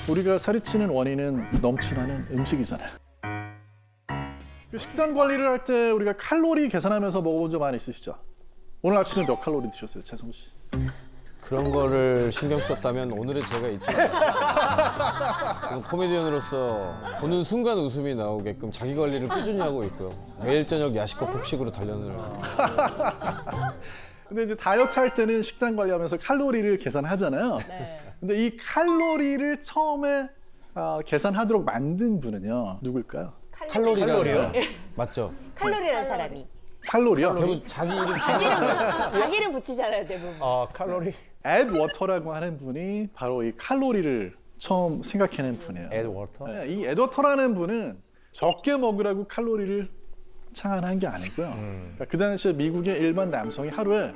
우리가 살이 찌는 원인은 넘쳐나는 음식이잖아요. 그 식단 관리를 할 때 우리가 칼로리 계산하면서 먹어본 적 많이 있으시죠? 오늘 아침에 몇 칼로리 드셨어요, 최성우 씨? 그런 거를 신경 썼다면 오늘의 제가 있지 않습니다. 지금 코미디언으로서 보는 순간 웃음이 나오게끔 자기 관리를 꾸준히 하고 있고요. 매일 저녁 야식과 폭식으로 단련을. 근데 이제 다이어트 할 때는 식단 관리하면서 칼로리를 계산하잖아요. 네. 근데 이 칼로리를 처음에 계산하도록 만든 분은요, 누굴까요? 칼로리요? 맞죠? 칼로리라는 사람이. 칼로리요? 대부분 자기 이름 자기 이름 붙이잖아요, 대부분. 칼로리. ed 워터라고 하는 분이 바로 이 칼로리를 처음 생각해낸 분이에요. 에드워터. 네, 이 ed 워터라는 분은 적게 먹으라고 칼로리를 창안한 게 아니고요. 그러니까 그 당시에 미국의 일반 남성이 하루에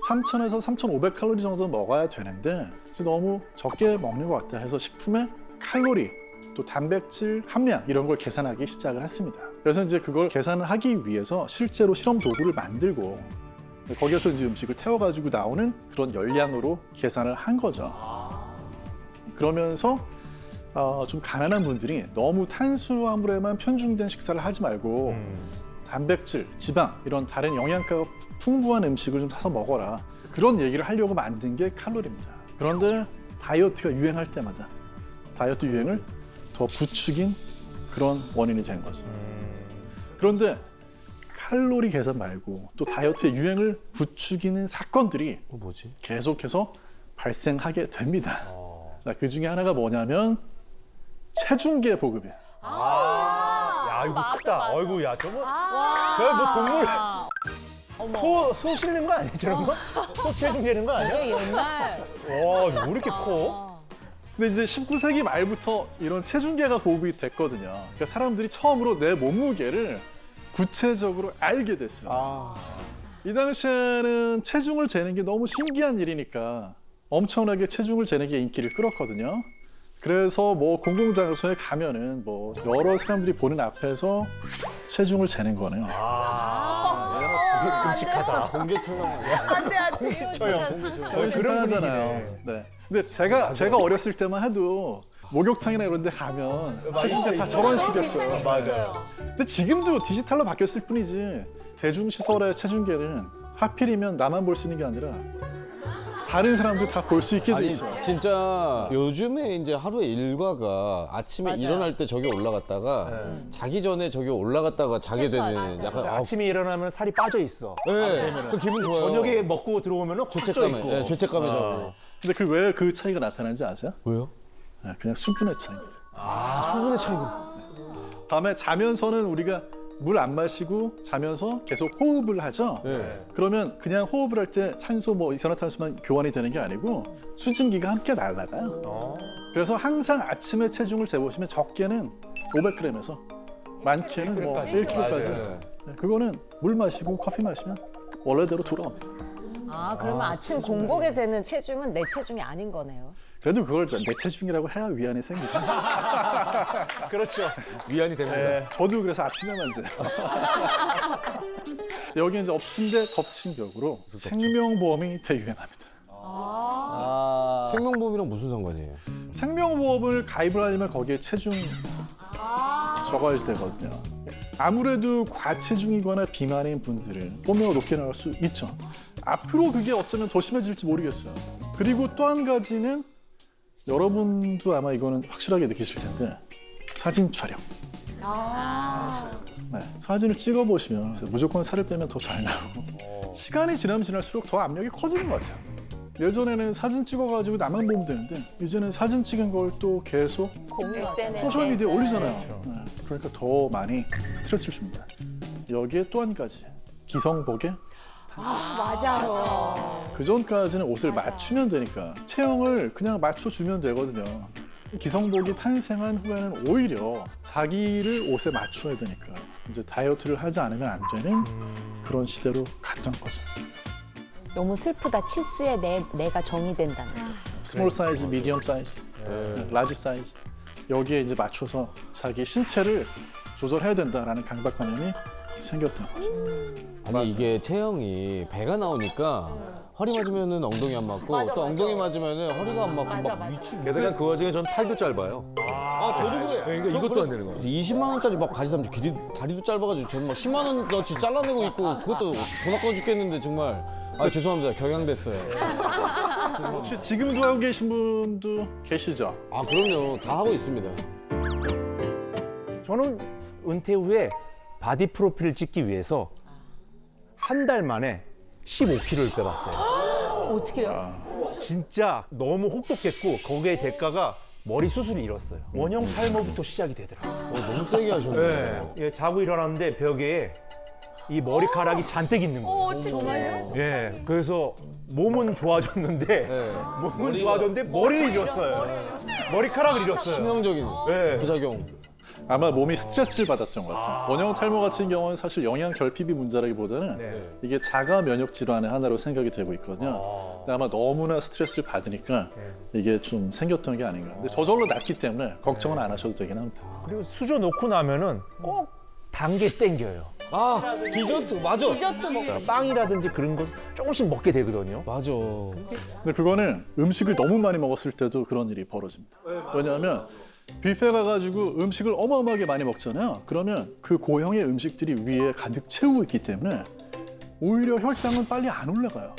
3,000에서 3,500 칼로리 정도 먹어야 되는데 너무 적게 먹는 것 같다 해서 식품에 칼로리, 또 단백질 함량 이런 걸 계산하기 시작을 했습니다. 그래서 이제 그걸 계산을 하기 위해서 실제로 실험 도구를 만들고 거기에서 이제 음식을 태워가지고 나오는 그런 열량으로 계산을 한 거죠. 그러면서 좀 가난한 분들이 너무 탄수화물에만 편중된 식사를 하지 말고 단백질, 지방 이런 다른 영양가가 풍부한 음식을 좀 사서 먹어라. 그런 얘기를 하려고 만든 게 칼로리입니다. 그런데 다이어트가 유행할 때마다 다이어트 유행을 더 부추긴 그런 원인이 된 거죠. 그런데 칼로리 계산 말고 또 다이어트의 유행을 부추기는 사건들이 뭐지? 계속해서 발생하게 됩니다. 자, 그 중에 하나가 뭐냐면 체중계 보급이에요. 야, 이거 맞아, 크다. 맞아. 어이구, 야, 저거 뭐 동물. 소 실는 거 아니야, 저런 거? 소 체중 재는 거 아니야? 이게 옛날. 와, 왜 이렇게 커? 근데 이제 19세기 말부터 이런 체중계가 보급이 됐거든요. 그러니까 사람들이 처음으로 내 몸무게를 구체적으로 알게 됐어요. 이 당시에는 체중을 재는 게 너무 신기한 일이니까 엄청나게 체중을 재는 게 인기를 끌었거든요. 그래서 뭐 공공장소에 가면은 뭐 여러 사람들이 보는 앞에서 체중을 재는 거네요. 끔찍하다. 공개처럼. 안돼 안돼. 그런 식상하잖아요. 네. 근데 제가 어렸을 때만 해도 목욕탕이나 이런 데 가면 체중계 다 저런 식이었어요. 맞아요. 근데 지금도 디지털로 바뀌었을 뿐이지 대중시설의 체중계는 하필이면 나만 볼 수 있는 게 아니라 다른 사람도 다 볼 수 있게 돼 아니 있어요. 진짜 요즘에 이제 하루의 일과가 아침에 맞아요. 일어날 때 저기 올라갔다가 자기 전에 저기 올라갔다가 자게 되는 맞아요. 약간 아침에 일어나면 살이 빠져 있어. 그 기분 좋아요. 저녁에 먹고 들어오면 확 쪄 죄책감에 있고. 네, 죄책감에 져. 근데 그 왜 그 차이가 나타나는지 아세요? 왜요? 네, 그냥 수분의 차이입니다. 수분의 차이가. 다음에 자면서는 우리가 물 안 마시고 자면서 계속 호흡을 하죠. 네. 그러면 그냥 호흡을 할 때 산소 뭐 이산화탄소만 교환이 되는 게 아니고 수증기가 함께 날아가요. 그래서 항상 아침에 체중을 재보시면 적게는 500g에서 많게는 뭐 1kg까지. 맞아요. 네, 그거는 물 마시고 커피 마시면 원래대로 돌아옵니다. 그러면 아침 공복에 재는 체중은 내 체중이 아닌 거네요. 그래도 그걸 내 체중이라고 해야 위안이 생기죠. 그렇죠. 위안이 됩니다. 저도 그래서 아침에만 재요. 여기 이제 엎친 데 덮친 격으로 생명보험이 대유행합니다. 생명보험이랑 무슨 상관이에요? 생명보험을 가입을 하려면 거기에 체중 적어야 되거든요. 아무래도 과체중이거나 비만인 분들은 보험료가 높게 나갈 수 있죠. 앞으로 그게 어쩌면 더 심해질지 모르겠어요. 그리고 또 한 가지는 여러분도 아마 이거는 확실하게 느끼실 텐데 사진 촬영. 네, 사진을 찍어보시면 무조건 살을 빼면 더 잘 나오고 시간이 지나면 지날수록 더 압력이 커지는 것 같아요. 예전에는 사진 찍어가지고 나만 보면 되는데 이제는 사진 찍은 걸 또 계속 SNS. 소셜미디어에 올리잖아요. 네, 그러니까 더 많이 스트레스를 줍니다. 여기에 또 한 가지 기성복에 맞아요. 그 전까지는 옷을 맞추면 되니까 체형을 그냥 맞춰주면 되거든요. 기성복이 탄생한 후에는 오히려 자기를 옷에 맞춰야 되니까 이제 다이어트를 하지 않으면 안 되는 그런 시대로 갔던 거죠. 너무 슬프다. 치수에 내가 정의된다는 게. 스몰 사이즈, 미디엄 사이즈, 라지 사이즈 여기에 이제 맞춰서 자기 신체를 조절해야 된다라는 강박관념이 생겼던 거죠. 아니 이게 체형이 배가 나오니까 허리 맞으면은 엉덩이 안 맞고 맞아, 또 맞아. 엉덩이 맞으면은 허리가 안 맞고 맞아, 막 맞아. 미친. 게다가 그 와중에 전 팔도 짧아요. 아 저도 그래. 그러니까 이것도 안 되는 거야. 20만 원짜리 막 바지 사면 길이 다리도 짧아가지고 저는 막 10만 원어치 잘라내고 있고 그것도 돈 아까워 죽겠는데 정말. 아 죄송합니다. 경향됐어요. 혹시 지금도 하고 계신 분도 계시죠? 아 그럼요. 다 하고 있습니다. 저는 은퇴 후에 바디 프로필을 찍기 위해서 한 달 만에 15kg를 빼봤어요. 어떻게 해요? 진짜 너무 혹독했고 거기에 대가가 머리 수술이 일었어요. 원형 탈모부터 시작이 되더라고요. 너무 세게 하셨네. 예, 자고 일어났는데 벽에 이 머리카락이 잔뜩 있는 거예요. 정말요? 예, 그래서 몸은 좋아졌는데 네. 몸은 좋아졌는데 머리를 잃었어요. 머리카락을 잃었어요. 치명적인 네. 부작용. 아마 몸이 스트레스를 받았던 것 같아요. 원형 탈모 같은 경우는 사실 영양 결핍이 문제라기보다는 네. 이게 자가 면역 질환의 하나로 생각이 되고 있거든요. 근데 아마 너무나 스트레스를 받으니까 이게 좀 생겼던 게 아닌가. 근데 저절로 낫기 때문에 걱정은 안 하셔도 되긴 합니다. 그리고 수저 놓고 나면은 꼭 단 게 땡겨요. 아 디저트 맞아. 디저트 먹고 빵이라든지 그런 거 조금씩 먹게 되거든요. 맞아. 근데 그거는 음식을 너무 많이 먹었을 때도 그런 일이 벌어집니다. 왜냐하면 뷔페 가가지고 음식을 어마어마하게 많이 먹잖아요. 그러면 그 고형의 음식들이 위에 가득 채우고 있기 때문에 오히려 혈당은 빨리 안 올라가요.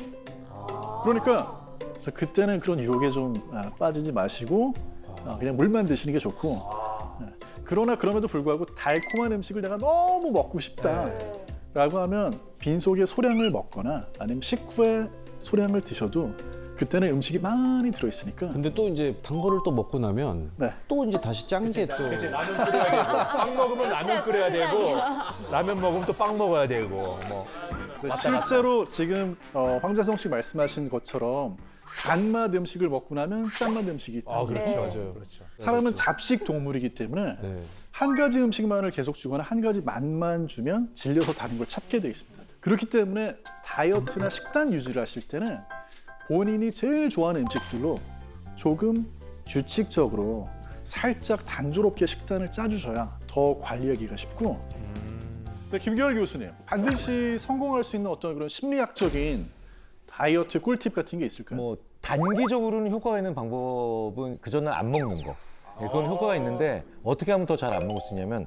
그러니까 그래서 그때는 그런 유혹에 좀 빠지지 마시고 그냥 물만 드시는 게 좋고. 그러나 그럼에도 불구하고 달콤한 음식을 내가 너무 먹고 싶다라고 하면 빈속에 소량을 먹거나 아니면 식후에 소량을 드셔도 그때는 음식이 많이 들어있으니까. 근데 또 이제 단 거를 또 먹고 나면 네. 또 이제 다시 짠 게 또. 라면 끓여야 되고 빵 먹으면 라면 끓여야 되고 라면 먹으면 또 빵 먹어야 되고 뭐. 네, 실제로 지금 황재성 씨 말씀하신 것처럼 단맛 음식을 먹고 나면 짠맛 음식이 있다. 아, 그렇죠. 네. 맞아요. 그렇죠. 사람은 잡식 동물이기 때문에 네. 한 가지 음식만을 계속 주거나 한 가지 맛만 주면 질려서 다른 걸 찾게 돼 있습니다. 그렇기 때문에 다이어트나 식단 유지를 하실 때는 본인이 제일 좋아하는 음식들로 조금 규칙적으로 살짝 단조롭게 식단을 짜주셔야 더 관리하기가 쉽고. 근데 김규열 교수님, 반드시 성공할 수 있는 어떤 그런 심리학적인 다이어트 꿀팁 같은 게 있을까요? 뭐 단기적으로는 효과가 있는 방법은 그전에 안 먹는 거. 네, 그건 효과가 있는데 어떻게 하면 더 잘 안 먹을 수 있냐면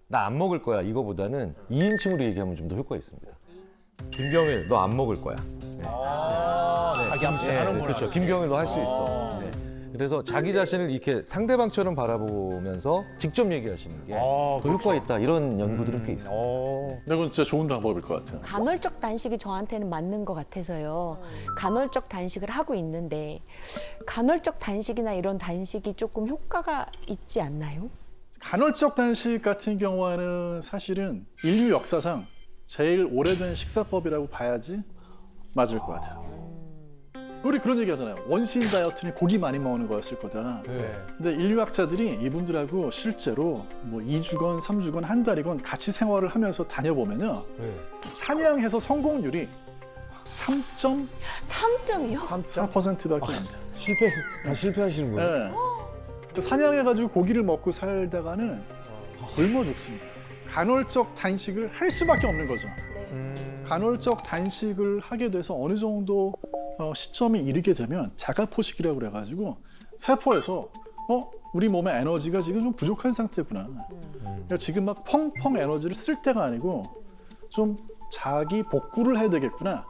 나 안 먹을 거야 이거보다는 2인칭으로 얘기하면 좀 더 효과가 있습니다. 김경일 너 안 먹을 거야. 자기 암시 네, 하는구나. 그렇죠. 김경일 너 할 수 있어. 네. 그래서 자기 자신을 이렇게 상대방처럼 바라보면서 직접 얘기하시는 게 더 효과가 있다 이런 연구들은 꽤 있어요. 근데 그건 진짜 좋은 방법일 것 같아요. 간헐적 단식이 저한테는 맞는 것 같아서요. 간헐적 단식을 하고 있는데 간헐적 단식이나 이런 단식이 조금 효과가 있지 않나요? 간헐적 단식 같은 경우에는 사실은 인류 역사상 제일 오래된 식사법이라고 봐야지 맞을 것 같아요. 우리 그런 얘기 하잖아요. 원시인 다이어트는 고기 많이 먹는 거였을 거다. 근데 인류학자들이 이분들하고 실제로 뭐 2주건 3주건 한 달이건 같이 생활을 하면서 다녀보면요. 사냥해서 성공률이 3점이요? 3.4%밖에 안 돼요. 다 실패하시는 거예요? 네. 사냥해가지고 고기를 먹고 살다가는 굶어 죽습니다. 간헐적 단식을 할 수밖에 없는 거죠. 간헐적 단식을 하게 돼서 어느 정도 시점이 이르게 되면 자가포식이라고 그래가지고 세포에서 우리 몸의 에너지가 지금 좀 부족한 상태구나. 그러니까 지금 막 펑펑 에너지를 쓸 때가 아니고 좀 자기 복구를 해야 되겠구나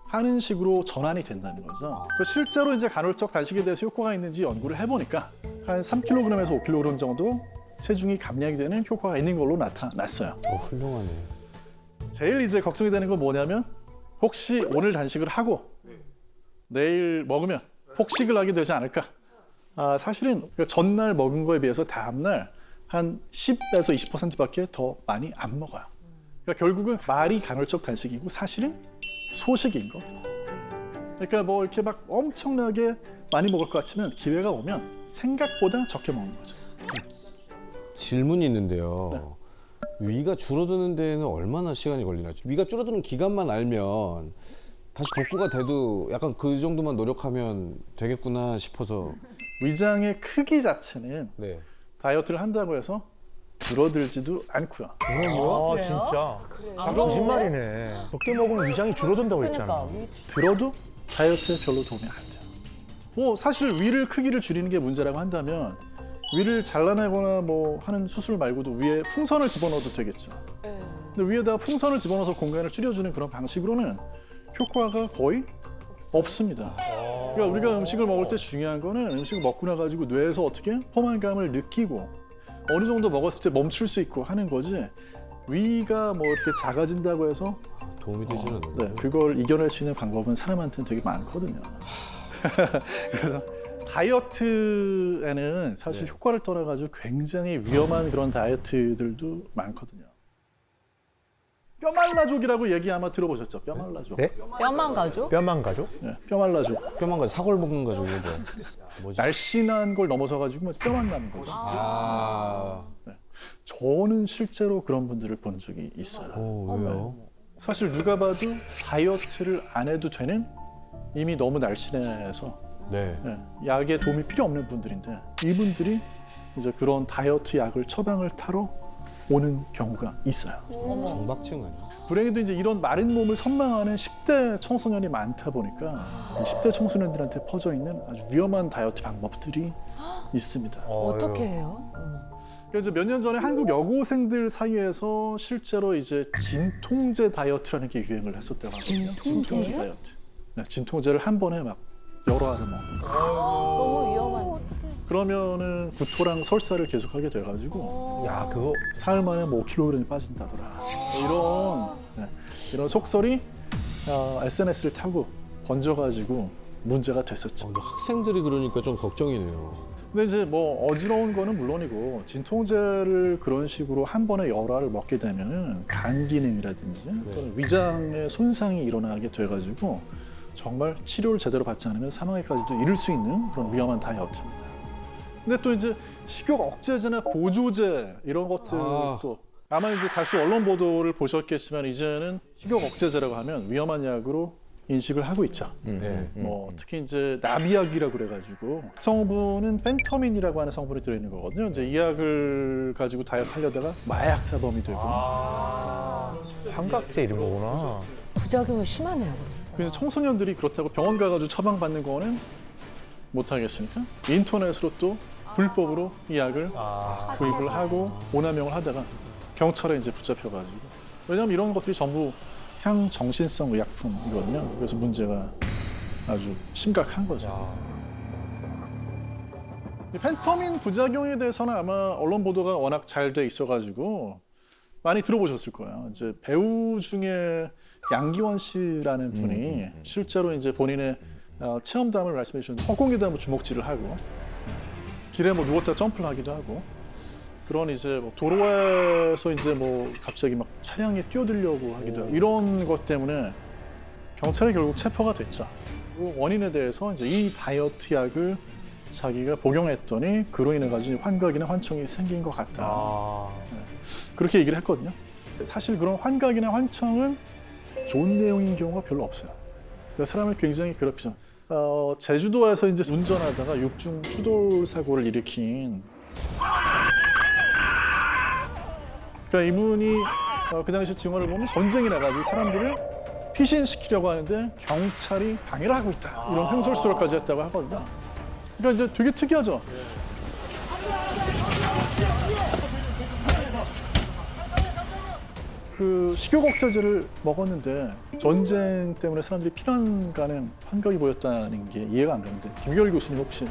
하는 식으로 전환이 된다는 거죠. 실제로 이제 간헐적 단식에 대해서 효과가 있는지 연구를 해보니까 한 3kg에서 5kg 정도 체중이 감량이 되는 효과가 있는 걸로 나타났어요. 훌륭하네. 제일 이제 걱정이 되는 건 뭐냐면 혹시 오늘 단식을 하고 내일 먹으면 폭식을 하게 되지 않을까. 사실은 전날 먹은 거에 비해서 다음날 한 10에서 20%밖에 더 많이 안 먹어요. 그러니까 결국은 말이 간헐적 단식이고 사실은 소식인 겁니다. 그러니까 뭐 이렇게 막 엄청나게 많이 먹을 것 같으면 기회가 오면 생각보다 적게 먹는 거죠. 질문이 있는데요. 위가 줄어드는 데는 얼마나 시간이 걸리나요? 위가 줄어드는 기간만 알면 다시 복구가 돼도 약간 그 정도만 노력하면 되겠구나 싶어서. 위장의 크기 자체는 네. 다이어트를 한다고 해서 줄어들지도 않고요. 진짜. 거짓말이네. 적게 먹으면 위장이 줄어든다고 했잖아. 그러니까 들어도 다이어트에 별로 도움이 안 돼요. 뭐 사실 위를 크기를 줄이는 게 문제라고 한다면 위를 잘라내거나 뭐 하는 수술 말고도 위에 풍선을 집어넣어도 되겠죠. 근데 위에다가 풍선을 집어넣어서 공간을 줄여주는 그런 방식으로는 효과가 거의 없습니다. 그러니까 우리가 음식을 먹을 때 중요한 거는 음식을 먹고 나가지고 뇌에서 어떻게 포만감을 느끼고 어느 정도 먹었을 때 멈출 수 있고 하는 거지 위가 뭐 이렇게 작아진다고 해서 도움이 되지는 않아요. 네, 그걸 이겨낼 수 있는 방법은 사람한테는 되게 많거든요. 그래서 다이어트에는 사실 효과를 떠나가지고 굉장히 위험한 그런 다이어트들도 많거든요. 뼈말라족이라고 얘기 아마 들어보셨죠? 뼈말라족. 네? 뼈만 가죠? 뼈만 가죠? 네, 뼈말라족. 뼈만 가 사골 볶는 거죠, 이게 뭐지? 날씬한 걸 넘어서 가지고 뼈만 남은 거죠. 저는 실제로 그런 분들을 본 적이 있어요. 왜요? 사실 누가 봐도 다이어트를 안 해도 되는 이미 너무 날씬해서 네. 약에 도움이 필요 없는 분들인데 이분들이 이제 그런 다이어트 약을 처방을 타러 오는 경우가 있어요. 강박증 아니야? 불행히도 이제 이런 마른 몸을 선망하는 10대 청소년이 많다 보니까 10대 청소년들한테 퍼져 있는 아주 위험한 다이어트 방법들이 있습니다. 어떻게 해요? 그러니까 이제 몇 년 전에 한국 여고생들 사이에서 실제로 이제 진통제 다이어트라는 게 유행을 했었다고 하거든요. 진통제 다이어트. 네, 진통제를 한 번에 막 여러 알을 먹는 거. 너무 위험한데. 그러면은 구토랑 설사를 계속하게 돼가지고 야, 그거 사흘 만에 뭐 5kg이 빠진다더라. 이런 속설이 SNS를 타고 번져가지고 문제가 됐었죠. 근데 학생들이 그러니까 좀 걱정이네요. 근데 이제 뭐 어지러운 거는 물론이고 진통제를 그런 식으로 한 번에 여러 알을 먹게 되면은 간 기능이라든지 또는 위장에 손상이 일어나게 돼가지고 정말 치료를 제대로 받지 않으면 사망에까지도 이를 수 있는 그런 위험한 다이어트입니다. 근데 또 이제 식욕 억제제나 보조제 이런 것들도 아마 이제 다수 언론 보도를 보셨겠지만 이제는 식욕 억제제라고 하면 위험한 약으로 인식을 하고 있죠. 뭐 특히 이제 나비약이라고 그래가지고 성분은 펜터민이라고 하는 성분이 들어있는 거거든요. 이제 이 약을 가지고 다이어트 하려다가 마약 사범이 되고 환각제 이런 거구나. 부작용이 심하네요. 그래서 청소년들이 그렇다고 병원 가가지고 처방받는 거는 못 하겠으니까 인터넷으로 또 불법으로 이 약을 구입을 하고 오남용을 하다가 경찰에 이제 붙잡혀가지고 왜냐하면 이런 것들이 전부 향정신성 의약품이거든요. 그래서 문제가 아주 심각한 거죠. 이 펜터민 부작용에 대해서는 아마 언론 보도가 워낙 잘 돼 있어가지고 많이 들어보셨을 거예요. 이제 배우 중에 양기원 씨라는 분이 실제로 이제 본인의 체험담을 말씀해 주셨는데 허공에다 뭐 주먹질을 하고 길에 뭐 누웠다 점프를 하기도 하고 그런 이제 뭐 도로에서 이제 뭐 갑자기 막 차량에 뛰어들려고 하기도 하고 이런 것 때문에 경찰에 결국 체포가 됐죠. 그 원인에 대해서 이제 이 다이어트 약을 자기가 복용했더니 그로 인해 가지고 환각이나 환청이 생긴 것 같다. 그렇게 얘기를 했거든요. 사실 그런 환각이나 환청은 좋은 내용인 경우가 별로 없어요. 그러니까 사람을 굉장히 괴롭히죠. 제주도에서 이제 운전하다가 육중 추돌 사고를 일으킨. 그러니까 이분이 그 당시 증언을 보면 전쟁이 나가지고 사람들을 피신시키려고 하는데 경찰이 방해를 하고 있다. 이런 횡설수설까지 했다고 하거든요. 그러니까 이제 되게 특이하죠. 그 식욕 억제제를 먹었는데 전쟁 때문에 사람들이 피난 가는 환각이 보였다는 게 이해가 안 가는데 김규열 교수님 혹시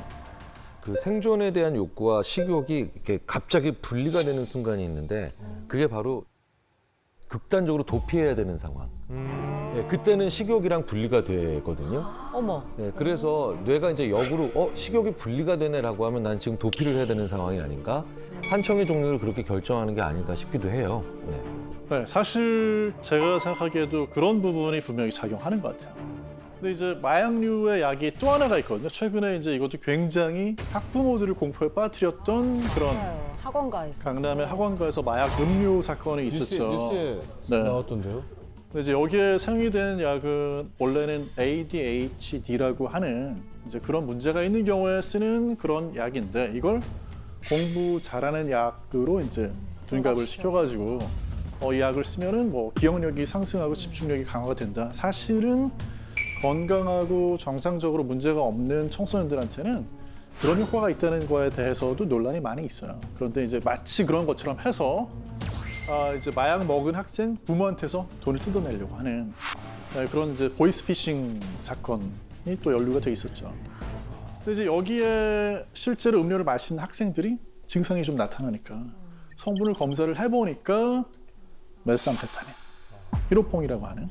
그 생존에 대한 욕구와 식욕이 이렇게 갑자기 분리가 되는 순간이 있는데 그게 바로 극단적으로 도피해야 되는 상황. 예, 그때는 식욕이랑 분리가 되거든요. 어머. 예, 그래서 뇌가 이제 역으로 식욕이 분리가 되네라고 하면 난 지금 도피를 해야 되는 상황이 아닌가? 환청의 종류를 그렇게 결정하는 게 아닌가 싶기도 해요. 네. 네, 사실 제가 생각하기에도 그런 부분이 분명히 작용하는 것 같아요. 근데 이제 마약류의 약이 또 하나가 있거든요. 최근에 이제 이것도 굉장히 학부모들을 공포에 빠뜨렸던 그런 맞아요. 학원가에서. 강남의 학원가에서 마약 음료 사건이 있었죠. 뉴스에 네. 나왔던데요? 근데 이제 여기에 사용이 된 약은 원래는 ADHD라고 하는 이제 그런 문제가 있는 경우에 쓰는 그런 약인데 이걸 공부 잘하는 약으로 이제 둔갑을 시켜가지고 이 약을 쓰면은 뭐 기억력이 상승하고 집중력이 강화가 된다. 사실은 건강하고 정상적으로 문제가 없는 청소년들한테는 그런 효과가 있다는 거에 대해서도 논란이 많이 있어요. 그런데 이제 마치 그런 것처럼 해서 이제 마약 먹은 학생 부모한테서 돈을 뜯어내려고 하는 그런 이제 보이스피싱 사건이 또 연루가 돼 있었죠. 근데 이제 여기에 실제로 음료를 마신 학생들이 증상이 좀 나타나니까 성분을 검사를 해보니까 메스암페타민, 히로퐁이라고 하는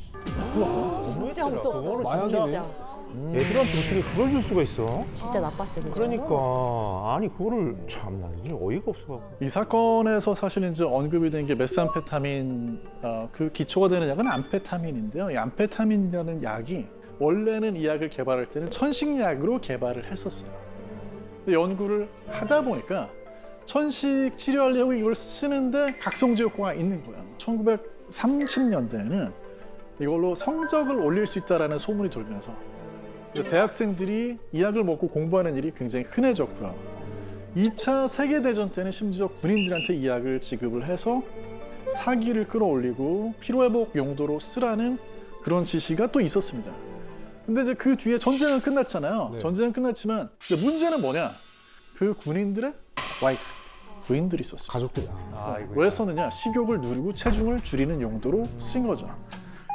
진짜 무서워. 진짜 애들한테 어떻게 그걸 줄 수가 있어? 진짜 나빴어요. 그죠? 그러니까 아니 그거를 참나 이게 어이가 없어갖고. 이 사건에서 사실 이제 언급이 된 게 메스암페타민 그 기초가 되는 약은 암페타민인데요. 이 암페타민이라는 약이 원래는 이 약을 개발할 때는 천식약으로 개발을 했었어요. 근데 연구를 하다 보니까 천식 치료하려고 이걸 쓰는데 각성제 효과가 있는 거예요. 1930년대에는 이걸로 성적을 올릴 수 있다라는 소문이 돌면서 이제 대학생들이 이 약을 먹고 공부하는 일이 굉장히 흔해졌고요. 2차 세계대전 때는 심지어 군인들한테 이 약을 지급을 해서 사기를 끌어올리고 피로회복 용도로 쓰라는 그런 지시가 또 있었습니다. 근데 이제 그 뒤에 전쟁은 끝났잖아요. 전쟁은 끝났지만 이제 문제는 뭐냐? 그 군인들의 와이프, 부인들이 있었어요. 가족들이. 왜 썼느냐? 식욕을 누르고 체중을 줄이는 용도로 쓴 거죠.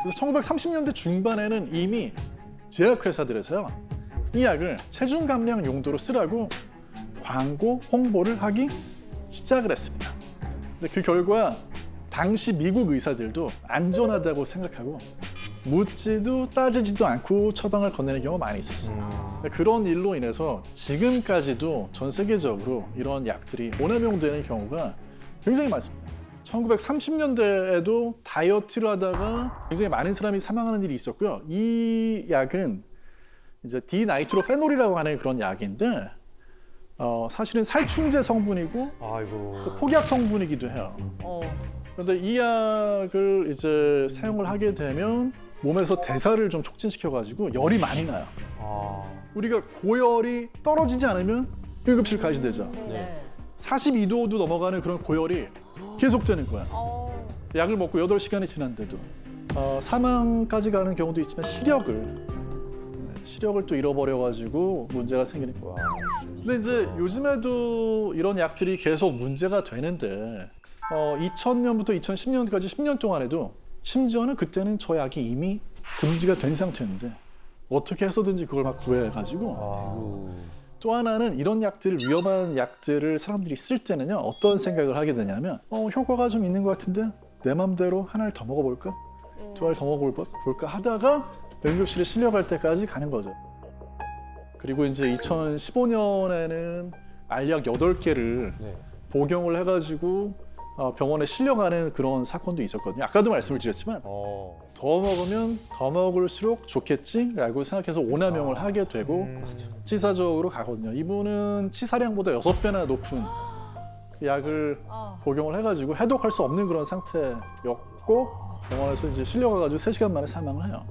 그래서 1930년대 중반에는 이미 제약회사들에서요, 이 약을 체중 감량 용도로 쓰라고 광고 홍보를 하기 시작을 했습니다. 근데 그 결과 당시 미국 의사들도 안전하다고 생각하고 묻지도 따지지도 않고 처방을 건네는 경우가 많이 있었어요. 그런 일로 인해서 지금까지도 전 세계적으로 이런 약들이 오남용되는 경우가 굉장히 많습니다. 1930년대에도 다이어트를 하다가 굉장히 많은 사람이 사망하는 일이 있었고요. 이 약은 이제 디나이트로페놀이라고 하는 그런 약인데 사실은 살충제 성분이고 아이고. 또 폭약 성분이기도 해요. 그런데 이 약을 이제 사용을 하게 되면 몸에서 대사를 좀 촉진시켜가지고 열이 많이 나요. 우리가 고열이 떨어지지 않으면 응급실 가야 되죠. 42도도 넘어가는 그런 고열이 계속되는 거야. 약을 먹고 8시간이 지났는데도 사망까지 가는 경우도 있지만 시력을 또 잃어버려가지고 문제가 생기는 거야. 근데 이제 요즘에도 이런 약들이 계속 문제가 되는데 2000년부터 2010년까지 10년 동안에도 심지어는 그때는 저 약이 이미 금지가 된 상태였는데 어떻게 해서든지 그걸 막 구해가지고 또 하나는 이런 약들을 위험한 약들을 사람들이 쓸 때는요 어떤 생각을 하게 되냐면 효과가 좀 있는 것 같은데 내 맘대로 하나를 더 먹어볼까? 두 알을 더 먹어볼까? 하다가 응급실에 실려갈 때까지 가는 거죠. 그리고 이제 2015년에는 알약 8개를 복용을 해가지고 병원에 실려가는 그런 사건도 있었거든요. 아까도 말씀을 드렸지만 더 먹으면 더 먹을수록 좋겠지라고 생각해서 오남용을 하게 되고 치사적으로 가거든요. 이분은 치사량보다 6배나 높은 약을 복용을 해가지고 해독할 수 없는 그런 상태였고 병원에서 이제 실려가가지고 3시간 만에 사망을 해요.